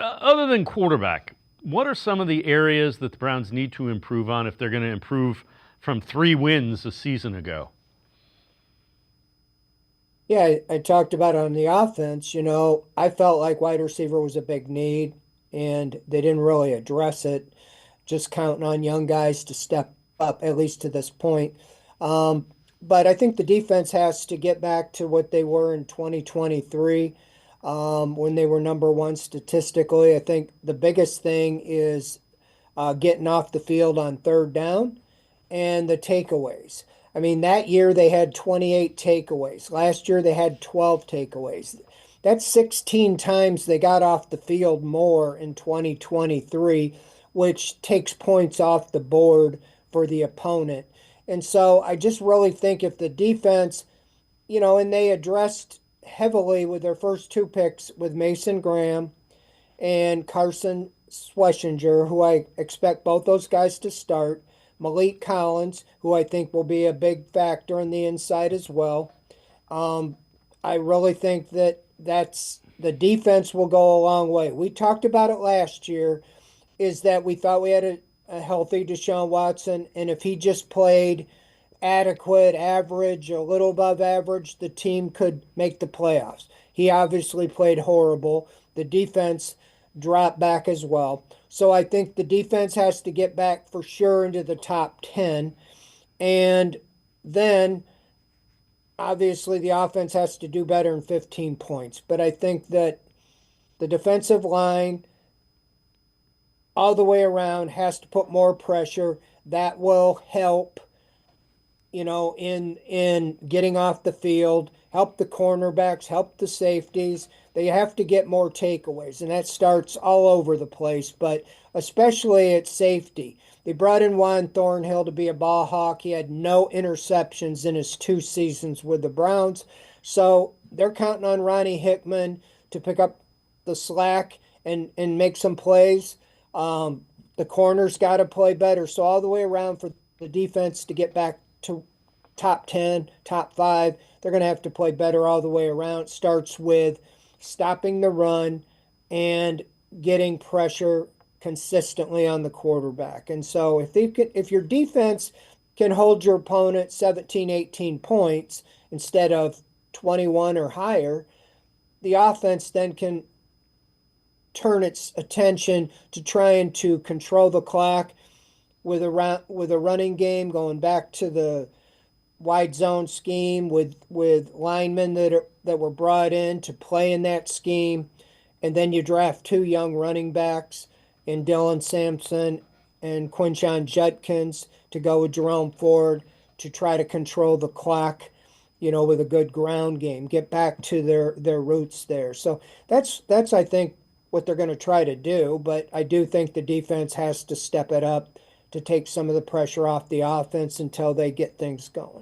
Other than quarterback, what are some of the areas that the Browns need to improve on if they're going to improve from 3 wins a season ago? Yeah, I talked about it on the offense. I felt like wide receiver was a big need, and they didn't really address it, just counting on young guys to step up, at least to this point. Um, but I think the defense has to get back to what they were in 2023, when they were number one statistically. I think the biggest thing is getting off the field on third down and the takeaways. I mean, that year they had 28 takeaways. Last year they had 12 takeaways. That's 16 times they got off the field more in 2023, which takes points off the board for the opponent. And so I just really think if the defense, and they addressed heavily with their first two picks with Mason Graham and Carson Schlesinger, who I expect both those guys to start. Malik Collins, who I think will be a big factor on the inside as well. Um, I really think that that's the defense will go a long way. We talked about it last year, is that we thought we had a healthy Deshaun Watson, and if he just played adequate, average, a little above average, the team could make the playoffs. He obviously played horrible. The defense dropped back as well. So I think the defense has to get back for sure into the top 10. And then obviously the offense has to do better in 15 points. But I think that the defensive line all the way around has to put more pressure. That will help, in getting off the field, help the cornerbacks, help the safeties. They have to get more takeaways, and that starts all over the place, but especially at safety. They brought in Juan Thornhill to be a ball hawk. He had no interceptions in his 2 seasons with the Browns. So they're counting on Ronnie Hickman to pick up the slack and make some plays. The corners got to play better. So all the way around for the defense to get back to top 10, top five, they're going to have to play better all the way around. It starts with stopping the run and getting pressure consistently on the quarterback. And so if your defense can hold your opponent 17, 18 points instead of 21 or higher, the offense then can turn its attention to trying to control the clock with a running game, going back to the wide zone scheme with linemen that were brought in to play in that scheme, and then you draft two young running backs in Dylan Sampson and Quinshon Judkins to go with Jerome Ford to try to control the clock, with a good ground game, get back to their roots there. So that's I think what they're going to try to do, but I do think the defense has to step it up to take some of the pressure off the offense until they get things going.